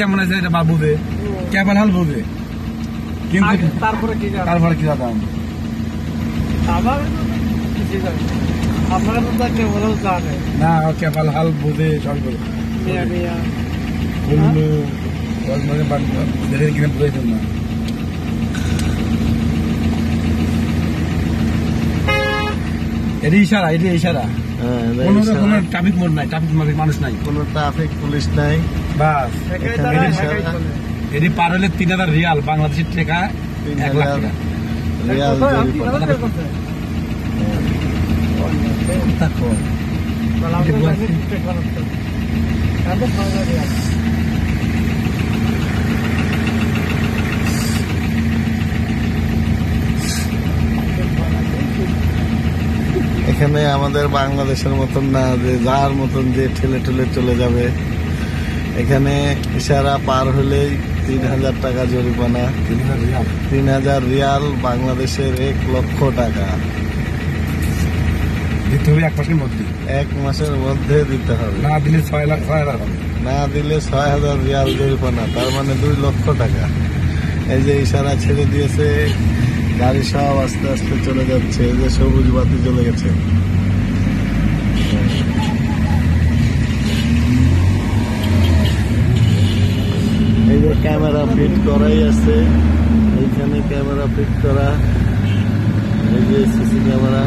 কেমন আছে এটা বুঝে কেবল হাল বুঝে, কিন্তু তারপরে কি দাম না কেবল হাল বুঝে সব কিনে বুঝাইতেন না। ইশারা কোনো ট্রাফিক মোড় নাই, ট্রাফিক মানুষ নাই, কোনো ট্রাফিক পুলিশ নাই, বাস এটি পার হলে 3000 রিয়াল, বাংলাদেশের টাকা 1 লাখ টাকা রিয়াল। এখানে আমাদের বাংলাদেশের মতন না যে যার মতন যে ঠেলে ঠেলে চলে যাবে। এখানে ইশারা পার হলেই 3000 টাকা জরিমানা, 3000 রিয়াল, বাংলাদেশের 1 লক্ষ টাকা দিতে হবে 1 মাসের মধ্যে। 1 মাসের মধ্যে দিতে হবে, না দিলে 6,000 হবে, না দিলে 6000 রিয়াল জরিমানা, তার মানে 2 লক্ষ টাকা। এই যে ইশারা ছেড়ে দিয়েছে, গাড়ি সব আস্তে আস্তে চলে যাচ্ছে, এই যে সবুজ বাতি চলে গেছে। এই যে ক্যামেরা ফিট করাই আছে, এইখানে ক্যামেরা ফিট করা, এই যে সিসি ক্যামেরা।